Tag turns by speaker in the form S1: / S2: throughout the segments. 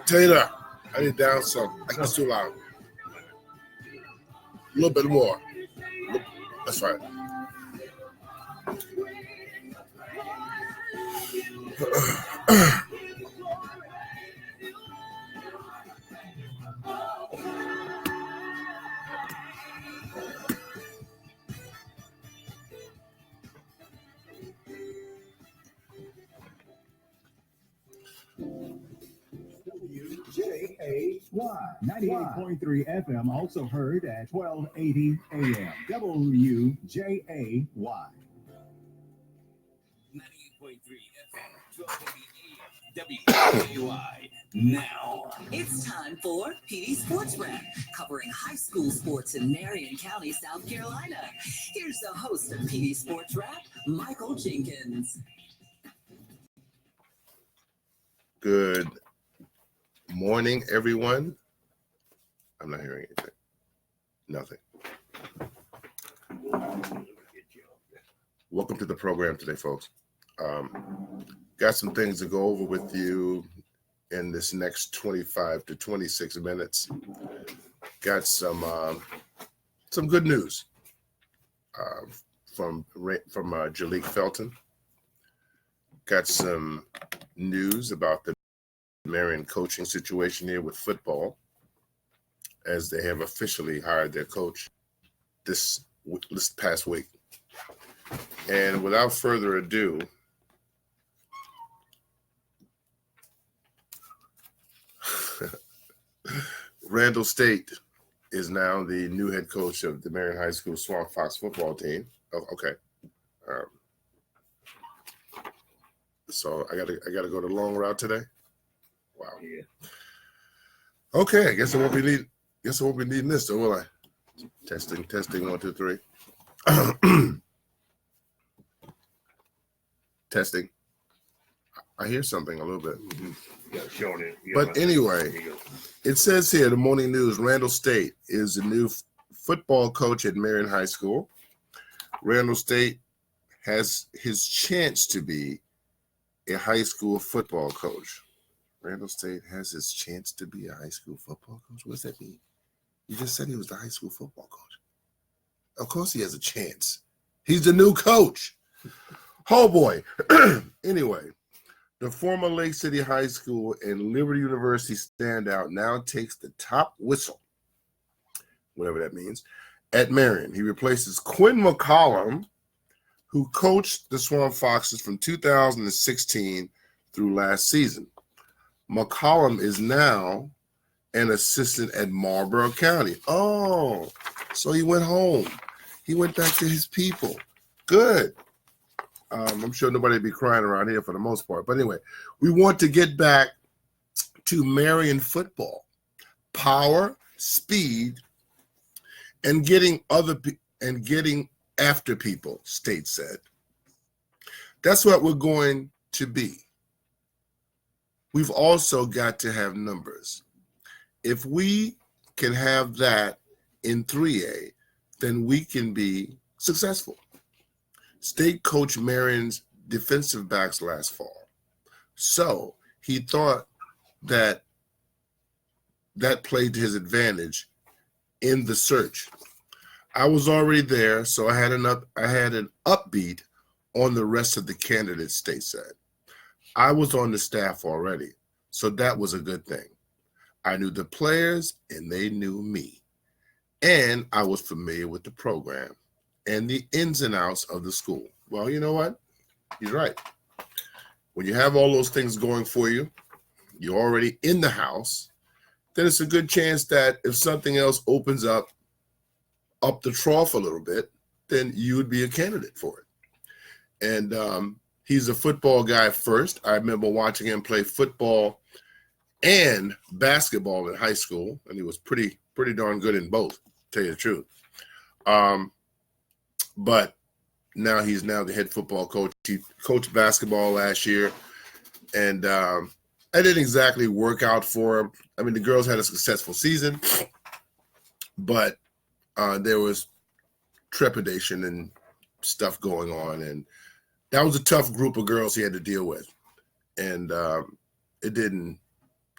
S1: Taylor, I need down some. That's too loud. A little bit more. That's right.
S2: WJAY 98.3 FM, also heard at 1280 AM. WJAY.
S3: 98.3 FM, 1280 AM. WJAY. Now,
S4: it's time for PD Sports Wrap, covering high school sports in Marion County, South Carolina. Here's the host of PD Sports Wrap, Michael Jenkins.
S1: Good morning, everyone. I'm not hearing anything. Nothing. Welcome to the program today, folks. Got some things to go over with you in this next 25 to 26 minutes. Got some good news from Jalik Felton. Got some news about the Marion coaching situation here with football, as they have officially hired their coach this past week. And without further ado, Randle State is now the new head coach of the Marion High School Swamp Fox football team. Oh, okay. So I gotta go the long route today. Wow.
S5: Yeah.
S1: Okay, I guess I won't be needing this, though, will I? Testing, 1, 2, 3. Testing. I hear something a little bit.
S5: Mm-hmm. Yeah, showing it. Yeah,
S1: but anyway, it says here, the morning news, Randle State is the new football coach at Marion High School. Randle State has his chance to be a high school football coach. Randle State has his chance to be a high school football coach? What does that mean? You just said he was the high school football coach. Of course he has a chance. He's the new coach. Oh, boy. Anyway, the former Lake City High School and Liberty University standout now takes the top whistle, whatever that means, at Marion. He replaces Quinn McCollum, who coached the Swamp Foxes from 2016 through last season. McCollum is now an assistant at Marlborough County. Oh, so he went home. He went back to his people. Good. I'm sure nobody will be crying around here for the most part. But anyway, we want to get back to Marion football. Power, speed, and getting after people, State said. That's what we're going to be. We've also got to have numbers. If we can have that in 3A, then we can be successful. State coached Marion's defensive backs last fall. So he thought that played to his advantage in the search. I was already there, so I had an upbeat on the rest of the candidates, State said. I was on the staff already, so that was a good thing. I knew the players, and they knew me. And I was familiar with the program and the ins and outs of the school. Well, you know what? He's right. When you have all those things going for you, you're already in the house, then it's a good chance that if something else opens up the trough a little bit, then you would be a candidate for it. And he's a football guy first. I remember watching him play football and basketball in high school, and he was pretty darn good in both, to tell you the truth. But now he's the head football coach. He coached basketball last year, and it didn't exactly work out for him. I mean, the girls had a successful season, but there was trepidation and stuff going on, and that was a tough group of girls he had to deal with. and it didn't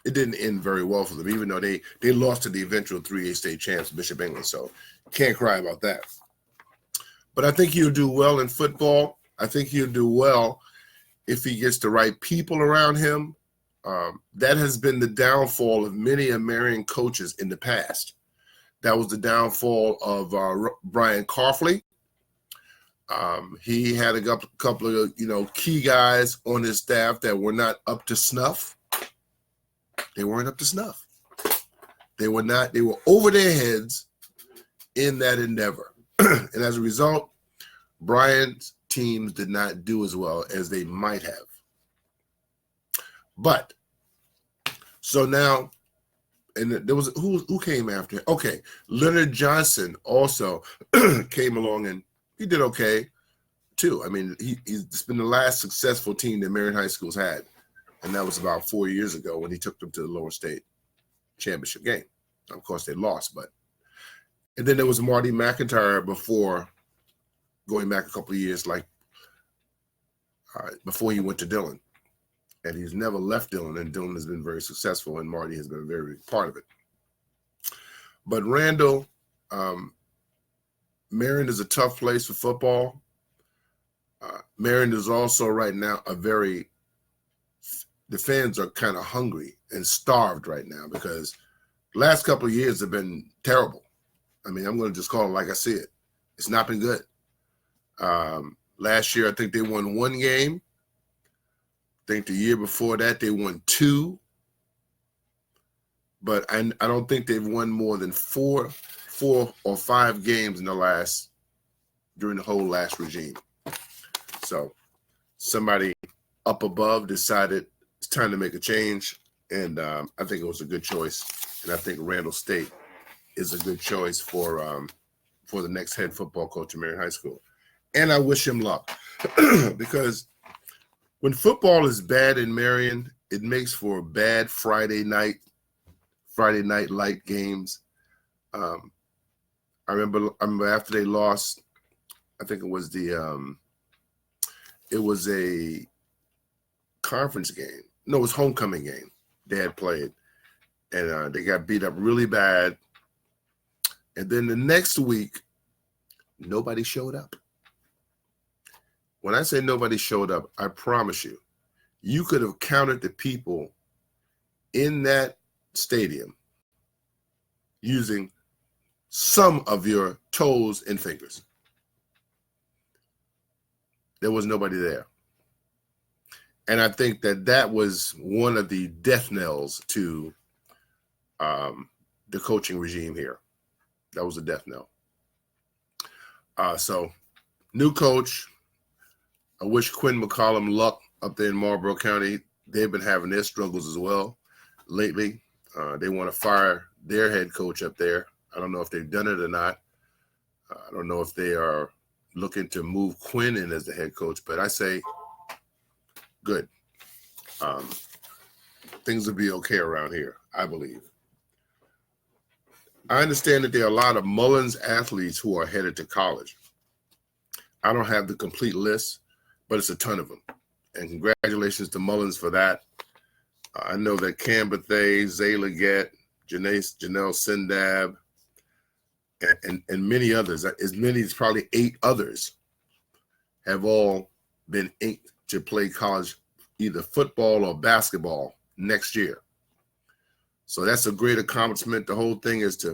S1: end very well for them, even though they lost to the eventual 3A state champs, Bishop England. So can't cry about that. But I think he'll do well in football. I think he'll do well if he gets the right people around him. That has been the downfall of many Marion coaches in the past. That was the downfall of Brian Carfley. He had a couple of key guys on his staff that were not up to snuff. They weren't up to snuff. They were not. They were over their heads in that endeavor, and as a result, Brian's teams did not do as well as they might have. But so now, and there was who came after him? Okay, Leonard Johnson also came along and he did okay too. I mean, it's been the last successful team that Marion High School's had, and that was about 4 years ago when he took them to the lower state championship game. Of course, they lost, and then there was Marty McIntyre before, going back a couple of years, before he went to Dillon. And he's never left Dillon, and Dillon has been very successful, and Marty has been a very big part of it. But Randle, Marion is a tough place for football. Marion is also right now the fans are kind of hungry and starved right now because the last couple of years have been terrible. I mean, I'm going to just call it like I see it. It's not been good. Last year, I think they won 1 game. I think the year before that, they won 2. But I don't think they've won more than 4 or 5 games during the whole last regime. So somebody up above decided it's time to make a change, and I think it was a good choice. And I think Randle State is a good choice for the next head football coach at Marion High School. And I wish him luck because when football is bad in Marion, it makes for bad Friday night light games. I remember after they lost, I think it was a conference game. No, it was homecoming game they had played, and they got beat up really bad. And then the next week, nobody showed up. When I say nobody showed up, I promise you could have counted the people in that stadium using some of your toes and fingers. There was nobody there. And I think that was one of the death knells to the coaching regime here. That was a death knell. So, new coach. I wish Quinn McCollum luck up there in Marlboro County. They've been having their struggles as well lately. They want to fire their head coach up there. I don't know if they've done it or not. I don't know if they are looking to move Quinn in as the head coach, but I say good. Things will be okay around here, I believe. I understand that there are a lot of Mullins athletes who are headed to college. I don't have the complete list, but it's a ton of them. And congratulations to Mullins for that. I know that Cam Bethay, Zay Leggett, Janelle Sindab, and many others, as many as probably 8 others, have all been inked to play college, either football or basketball next year. So that's a great accomplishment. The whole thing is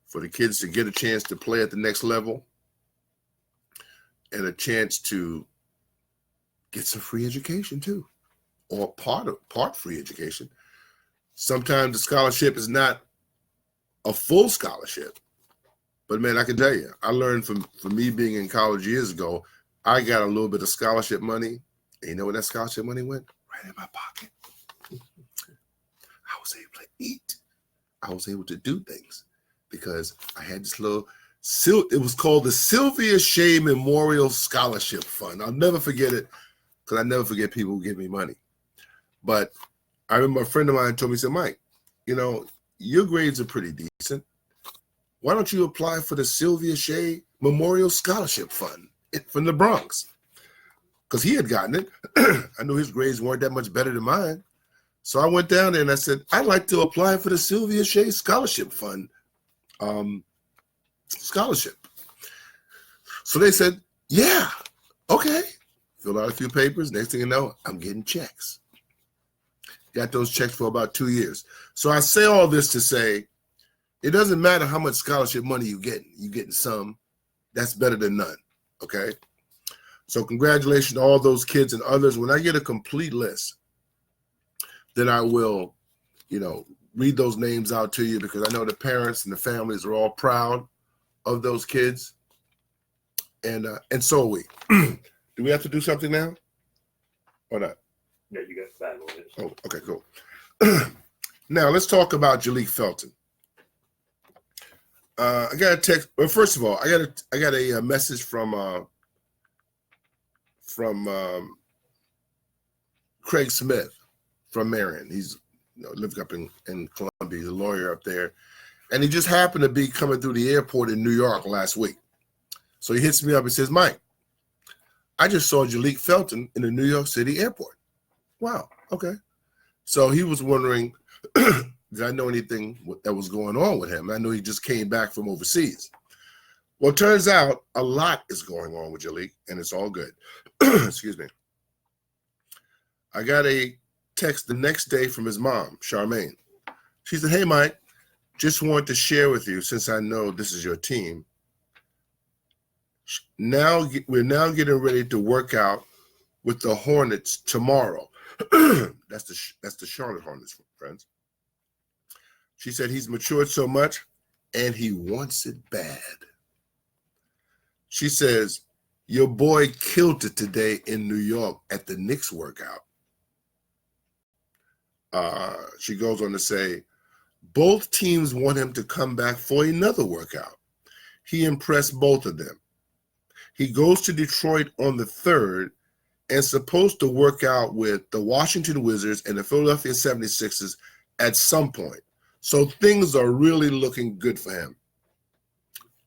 S1: for the kids to get a chance to play at the next level and a chance to get some free education too, or part free education. Sometimes the scholarship is not a full scholarship, but man, I can tell you, I learned from me being in college years ago, I got a little bit of scholarship money, and you know where that scholarship money went? Right in my pocket. I was able to eat. I was able to do things because I had this little, it was called the Sylvia Shea Memorial Scholarship Fund. I'll never forget it because I never forget people who give me money. But I remember a friend of mine told me, he said, Mike, your grades are pretty decent. Why don't you apply for the Sylvia Shea Memorial Scholarship Fund from the Bronx? because he had gotten it. I knew his grades weren't that much better than mine. So I went down there and I said, I'd like to apply for the Sylvia Shea Scholarship Fund scholarship. So they said, yeah, okay. Filled out a few papers. Next thing you know, I'm getting checks. Got those checks for about 2 years. So I say all this to say, it doesn't matter how much scholarship money you get. You getting some. That's better than none, okay? So congratulations to all those kids and others. When I get a complete list, then I will, read those names out to you, because I know the parents and the families are all proud of those kids. And so are we. Do we have to do something now or not?
S5: Yeah, you got 5 minutes.
S1: Oh, okay, cool. Now let's talk about Jalik Felton. I got a text. Well, first of all, I got a message from Craig Smith from Marion. He's lived up in Columbia. He's a lawyer up there, and he just happened to be coming through the airport in New York last week. So he hits me up and says, "Mike, I just saw Jalik Felton in the New York City airport." Wow. Okay. So he was wondering, did I know anything that was going on with him? I know he just came back from overseas. Well, it turns out a lot is going on with Jalik, and it's all good. Excuse me. I got a text the next day from his mom, Charmaine. She said, "Hey, Mike, just wanted to share with you, since I know this is your team. We're now getting ready to work out with the Hornets tomorrow." That's the Charlotte Hornets, friends. She said he's matured so much and he wants it bad. She says, "Your boy killed it today in New York at the Knicks workout." She goes on to say, both teams want him to come back for another workout. He impressed both of them. He goes to Detroit on the 3rd and supposed to work out with the Washington Wizards and the Philadelphia 76ers at some point. So things are really looking good for him.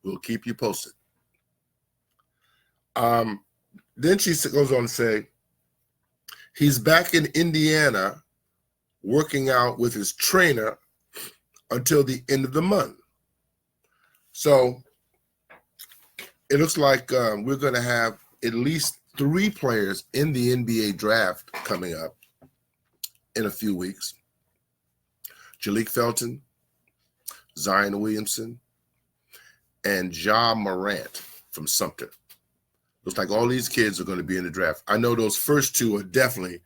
S1: We'll keep you posted. Then she goes on to say, he's back in Indiana working out with his trainer until the end of the month. So it looks like we're going to have at least 3 players in the NBA draft coming up in a few weeks. Jalik Felton, Zion Williamson, and Ja Morant from Sumter. Looks like all these kids are going to be in the draft. I know those first 2 are definitely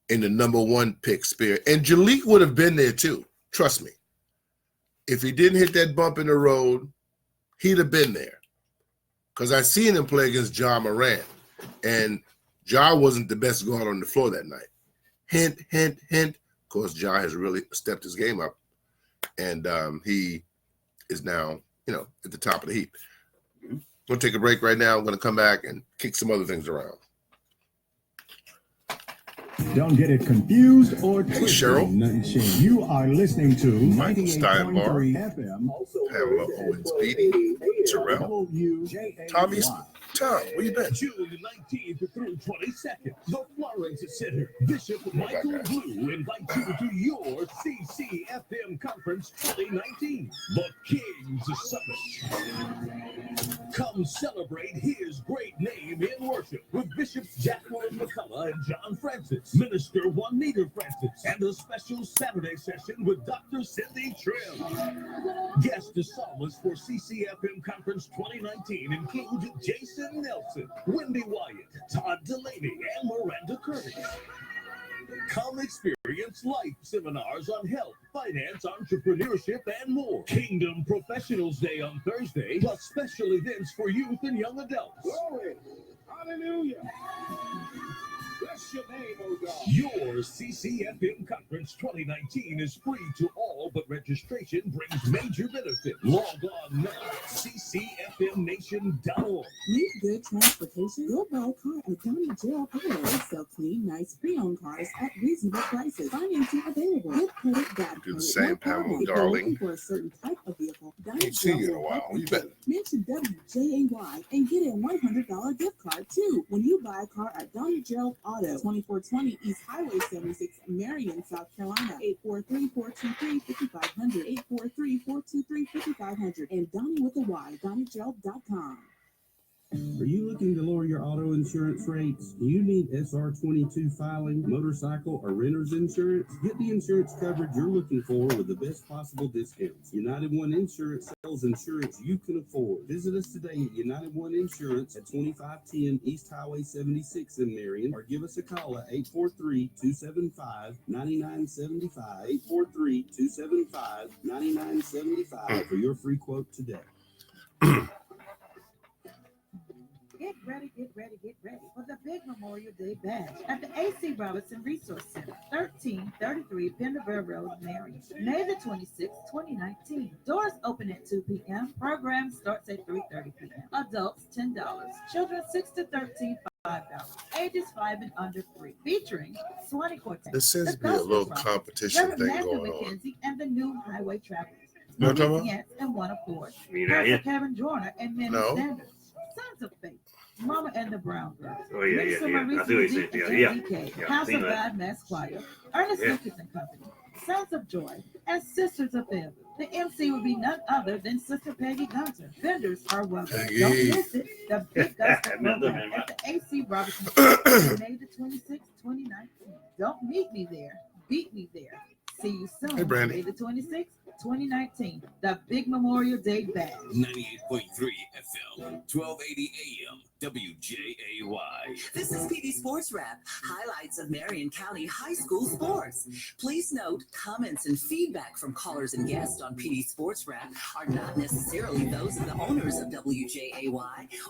S1: in the #1 pick spirit. And Jalik would have been there too. Trust me. If he didn't hit that bump in the road, he'd have been there. Because I seen him play against Ja Morant. And Ja wasn't the best guard on the floor that night. Hint, hint, hint. Of course, Ja has really stepped his game up. And he is now, at the top of the heap. I'm going to take a break right now. I'm going to come back and kick some other things around.
S2: Don't get it confused or twisted.
S1: Cheryl.
S2: Nothing changed. You are listening to
S1: Michael
S2: 98.3
S1: Steinbar,
S2: FM.
S1: Pamela Owens Beatty, Terrell, Tommy. Tom, where you been?
S3: June 19th through 22nd, the Florence Center. Bishop Michael Blue invites you to your CCFM Conference 2019, the King's Summit. Come celebrate his great name in worship with Bishops Jacqueline McCullough and John Francis, Minister Juanita Francis, and a special Saturday session with Dr. Cindy Trill. Guest psalmists for CCFM Conference 2019 include Jason Nelson, Wendy Wyatt, Todd Delaney, and Miranda Curtis. Come experience life seminars on health, finance, entrepreneurship, and more. Kingdom Professionals Day on Thursday, plus special events for youth and young adults.
S2: Glory. Hallelujah.
S3: What's your name, O-Dog? Your CCFM Conference 2019 is free to all, but registration brings major benefits. Log on now, ccfmnation.org.
S6: Need good transportation? Go buy a car at Donnie Gerald Auto. They sell clean, nice pre-owned cars at reasonable prices. Financing available. Good credit, bad
S1: Do the
S6: credit,
S1: same,
S6: no
S1: Pamela,
S6: problem. If you're
S1: darling.
S6: looking for a certain type of vehicle, Donnie
S1: Ain't seen you in a
S6: Gerald
S1: while.
S6: will
S1: Where you
S6: help
S1: been?
S6: Mention WJAY and get a $100 gift card too when you buy a car at Donnie Gerald Auto, 2420 East Highway 76, Marion, South Carolina. 843-423-5500. 843-423-5500. And Donnie with a Y, DonnieGerald.com.
S7: Are you looking to lower your auto insurance rates? Do you need SR22 filing, motorcycle, or renter's insurance? Get the insurance coverage you're looking for with the best possible discounts. United One Insurance sells insurance you can afford. Visit us today at United One Insurance at 2510 East Highway 76 in Marion, or give us a call at 843-275-9975, 843-275-9975 for your free quote today.
S8: Get ready for the big Memorial Day bash at the A.C. Robinson Resource Center, 1333 Penderville Road, Marion, May the 26th, 2019. Doors open at 2 p.m. Program starts at 3:30 p.m. Adults, $10. Children, 6 to 13, $5. Ages 5 and under 3. Featuring Swanee Quartet.
S1: There seems
S8: the
S1: to be a
S8: Gospel
S1: little
S8: Brothers,
S1: competition
S8: Reverend
S1: thing
S8: Matthew
S1: going on.
S8: McKenzie, and the New Highway Travelers.
S1: You know what I'm talking about?
S8: Yes, and one accord.
S5: You know,
S8: Pastor
S5: yeah.
S8: Kevin Joyner and Minnie
S1: No.
S8: Sanders. Sons of Faith. Mama and the Brown Girls.
S5: Oh, yeah,
S8: Minister
S5: yeah. I
S8: Maurice
S5: see what you
S8: Music
S5: said.
S8: and
S5: Yeah.
S8: JDK.
S5: Yeah,
S8: House
S5: seen
S8: of
S5: that.
S8: God Mass Choir. Ernest
S5: Yeah.
S8: Lucas and Company. Sons of Joy. And Sisters of Heaven. The MC will be none other than Sister Peggy Gunter. Vendors are welcome.
S1: Peggy.
S8: Don't miss it. The Big Gospel
S5: Nothing,
S8: Program
S5: man.
S8: at the AC Robinson May the 26th, 2019. Don't meet me there. Beat me there. See you soon.
S1: Hey, Brandy.
S8: May the 26th, 2019. The Big Memorial Day Bash.
S9: 98.3 FM, 1280 AM, WJAY.
S4: This is PD Sports Wrap, highlights of Marion County High School sports. Please note, comments and feedback from callers and guests on PD Sports Wrap are not necessarily those of the owners of WJAY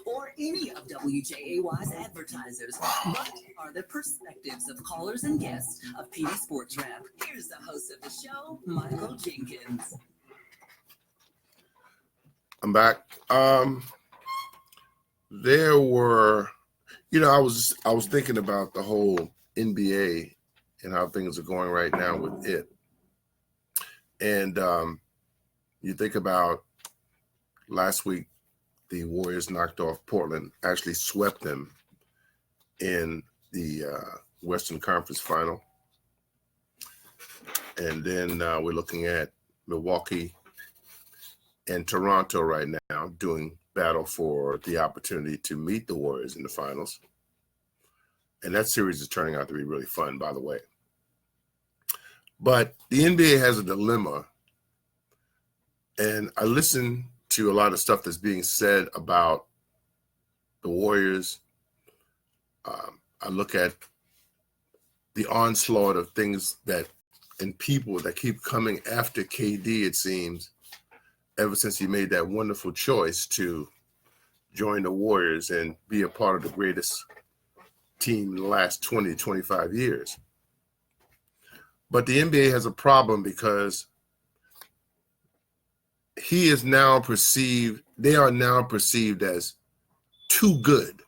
S4: or any of WJAY's advertisers, but are the perspectives of callers and guests of PD Sports Wrap. Here's the host of the show, Michael Jenkins.
S1: I'm back. There were, I was thinking about the whole NBA and how things are going right now with it. And you think about last week, the Warriors knocked off Portland, actually swept them in the Western Conference Final. And then we're looking at Milwaukee and Toronto right now doing battle for the opportunity to meet the Warriors in the finals. And that series is turning out to be really fun, by the way. But the NBA has a dilemma. And I listen to a lot of stuff that's being said about the Warriors. I look at the onslaught of things and people that keep coming after KD, it seems, ever since he made that wonderful choice to join the Warriors and be a part of the greatest team in the last 20, 25 years. But the NBA has a problem because they are now perceived as too good.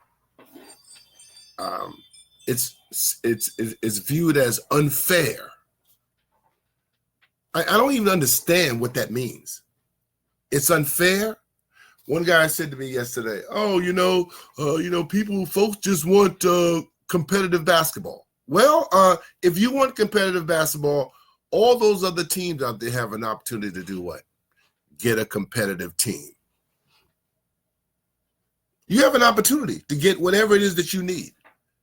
S1: It's viewed as unfair. I don't even understand what that means. It's unfair. One guy said to me yesterday, folks just want competitive basketball. Well, if you want competitive basketball, all those other teams out there have an opportunity to do what? Get a competitive team. You have an opportunity to get whatever it is that you need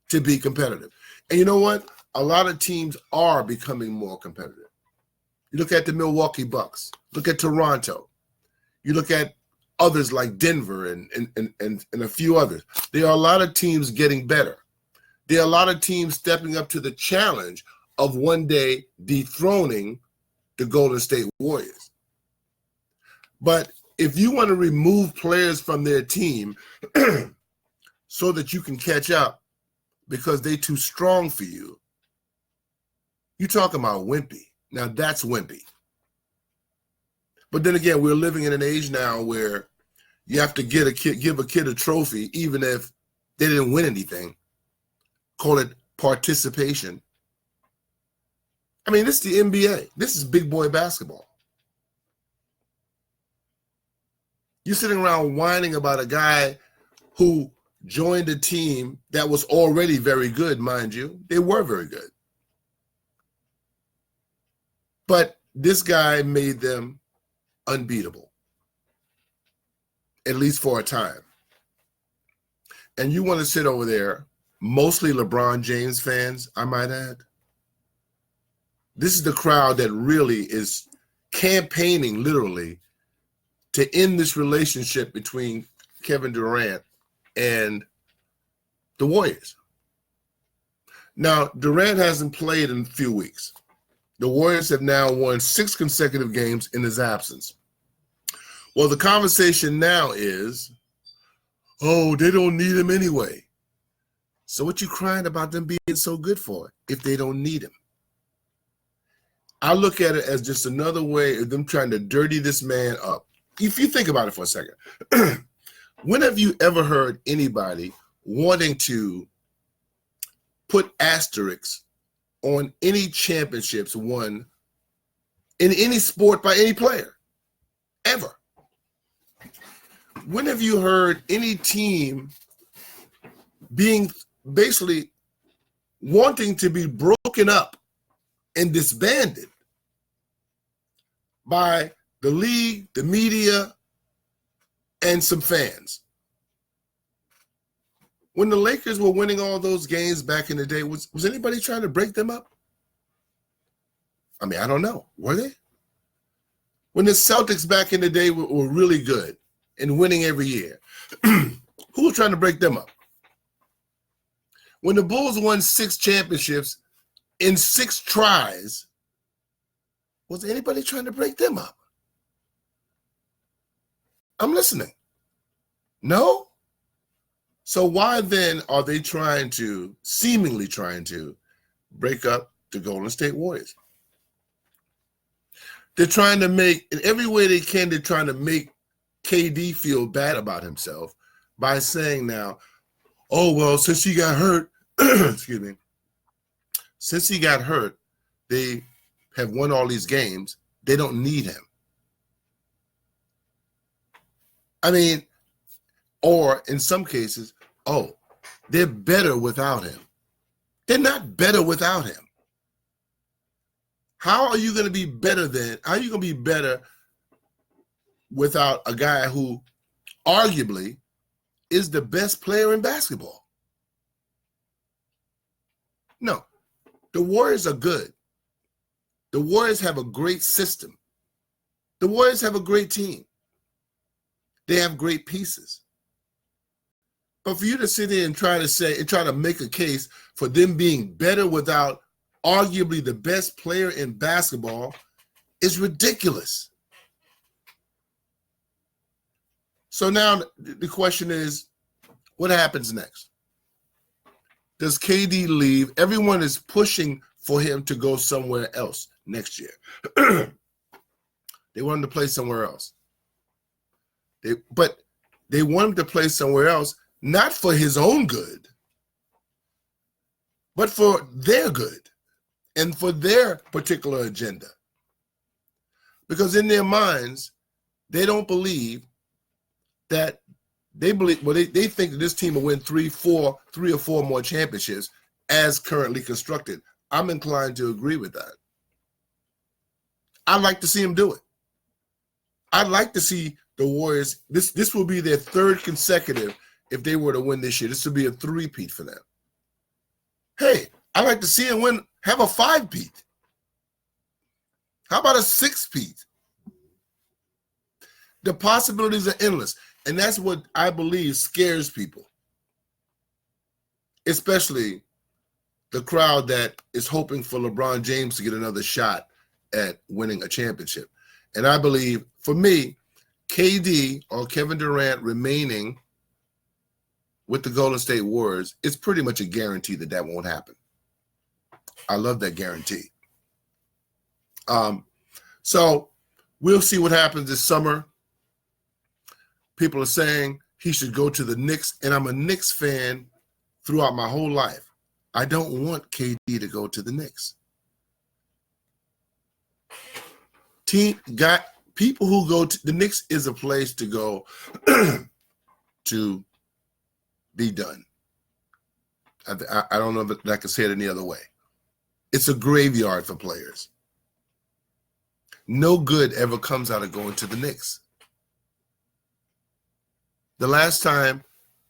S1: to be competitive. And you know what? A lot of teams are becoming more competitive. You look at the Milwaukee Bucks, look at Toronto, you look at others like Denver and a few others. There are a lot of teams getting better. There are a lot of teams stepping up to the challenge of one day dethroning the Golden State Warriors. But if you want to remove players from their team so that you can catch up, because they too strong for you, you talking about wimpy. Now that's wimpy. But then again, we're living in an age now where you have to give a kid a trophy, even if they didn't win anything. Call it participation. I mean, this is the NBA. This is big boy basketball. You're sitting around whining about a guy who joined a team that was already very good, mind you. They were very good. But this guy made them unbeatable, at least for a time. And you want to sit over there, mostly LeBron James fans, I might add. This is the crowd that really is campaigning, literally, to end this relationship between Kevin Durant and the Warriors. Now, Durant hasn't played in a few weeks. The Warriors have now won 6 consecutive games in his absence. Well, the conversation now is, oh, they don't need him anyway. So what you crying about them being so good for if they don't need him? I look at it as just another way of them trying to dirty this man up. If you think about it for a second, when have you ever heard anybody wanting to put asterisks on any championships won in any sport by any player? Ever. When have you heard any team being basically wanting to be broken up and disbanded by the league, the media, and some fans? When the Lakers were winning all those games back in the day, was anybody trying to break them up? I mean, I don't know. Were they? When the Celtics back in the day were really good and winning every year, who was trying to break them up? When the Bulls won 6 championships in 6 tries, was anybody trying to break them up? I'm listening. No? So why then are they seemingly trying to break up the Golden State Warriors? They're trying to make, in every way they can, they're trying to make KD feel bad about himself by saying now, oh, well, since he got hurt, excuse me, since he got hurt, they have won all these games. They don't need him. I mean, or in some cases, oh, they're better without him. They're not better without him. How are you going to be better without a guy who arguably is the best player in basketball? No, the Warriors are good. The Warriors have a great system. The Warriors have a great team. They have great pieces. But for you to sit there and try to make a case for them being better without arguably the best player in basketball is ridiculous. So now the question is, what happens next? Does KD leave? Everyone is pushing for him to go somewhere else next year. They want him to play somewhere else. But they want him to play somewhere else, not for his own good, but for their good and for their particular agenda. Because in their minds, they don't believe that they think that this team will win 3 or 4 more championships as currently constructed. I'm inclined to agree with that. I'd like to see them do it. I'd like to see the Warriors, this will be their 3rd consecutive if they were to win this year. This would be a 3-peat for them. Hey, I'd like to see them have a 5-peat. How about a 6-peat? The possibilities are endless. And that's what I believe scares people, especially the crowd that is hoping for LeBron James to get another shot at winning a championship. And I believe, for me, KD or Kevin Durant remaining with the Golden State Warriors, it's pretty much a guarantee that that won't happen. I love that guarantee. So we'll see what happens this summer. People are saying he should go to the Knicks, and I'm a Knicks fan throughout my whole life. I don't want KD to go to the Knicks. People who go to the Knicks is a place to go to be done. I don't know if I can say it any other way. It's a graveyard for players. No good ever comes out of going to the Knicks. The last time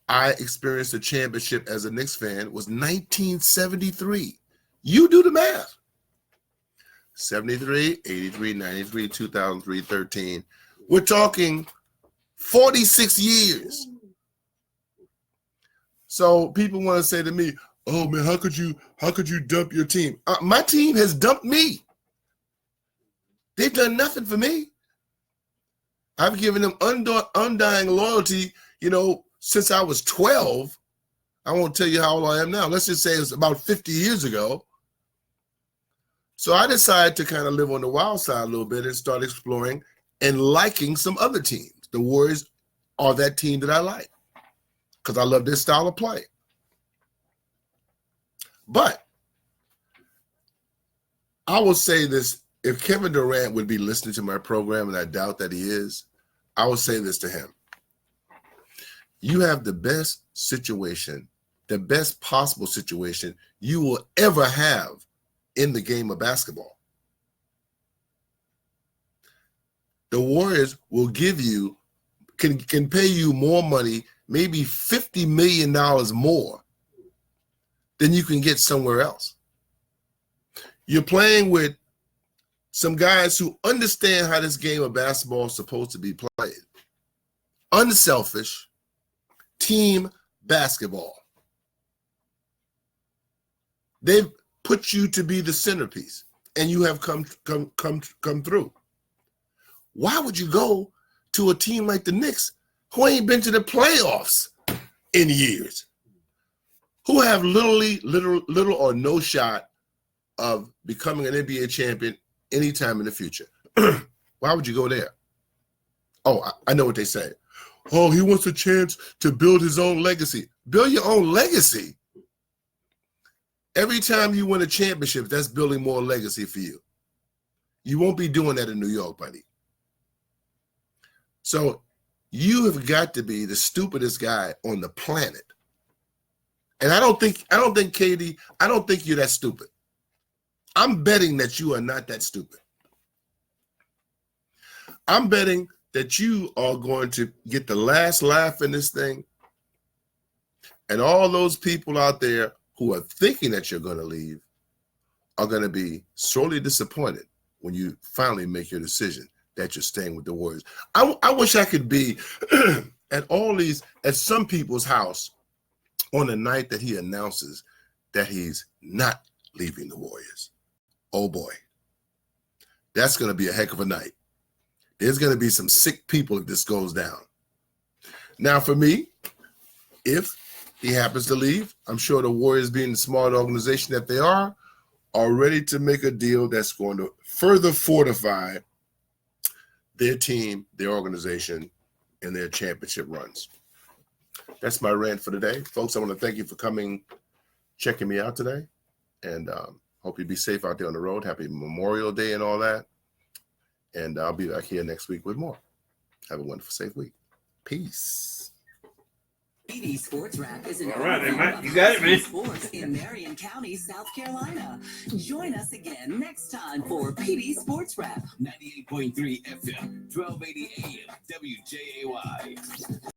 S1: I experienced a championship as a Knicks fan was 1973. You do the math. 73, 83, 93, 2003, 13. We're talking 46 years. So people want to say to me, "Oh man, how could you dump your team?" My team has dumped me. They've done nothing for me. I've given them undying loyalty, since I was 12. I won't tell you how old I am now. Let's just say it's about 50 years ago. So I decided to kind of live on the wild side a little bit and start exploring and liking some other teams. The Warriors are that team that I like because I love their style of play. But I will say this, if Kevin Durant would be listening to my program, and I doubt that he is, I will say this to him. You have the best situation, the best possible situation you will ever have in the game of basketball. The Warriors will give you, can pay you more money, maybe $50 million more than you can get somewhere else. You're playing with some guys who understand how this game of basketball is supposed to be played. Unselfish team basketball. They've put you to be the centerpiece, and you have come through. Why would you go to a team like the Knicks, who ain't been to the playoffs in years, who have little or no shot of becoming an NBA champion anytime in the future? Why would you go there? Oh, I know what they say. Oh, he wants a chance to build his own legacy. Build your own legacy. Every time you win a championship, that's building more legacy for you. You won't be doing that in New York, buddy. So you have got to be the stupidest guy on the planet. And I don't think KD, I don't think you're that stupid. I'm betting that you are not that stupid. I'm betting that you are going to get the last laugh in this thing. And all those people out there who are thinking that you're going to leave are going to be sorely disappointed when you finally make your decision that you're staying with the Warriors. I wish I could be at some people's house on the night that he announces that he's not leaving the Warriors. Oh boy, that's going to be a heck of a night. There's going to be some sick people if this goes down. Now for me, if he happens to leave, I'm sure the Warriors, being the smart organization that they are ready to make a deal that's going to further fortify their team, their organization, and their championship runs. That's my rant for today. Folks, I want to thank you for checking me out today, and hope you be safe out there on the road. Happy Memorial Day and all that. And I'll be back here next week with more. Have a wonderful, safe week. Peace.
S4: PD Sports Wrap is an
S5: All right,
S4: overview
S5: man.
S4: of
S5: You got it, man.
S4: sports in Marion County, South Carolina. Join us again next time for PD Sports Wrap.
S9: 98.3 FM, 1280 AM, WJAY.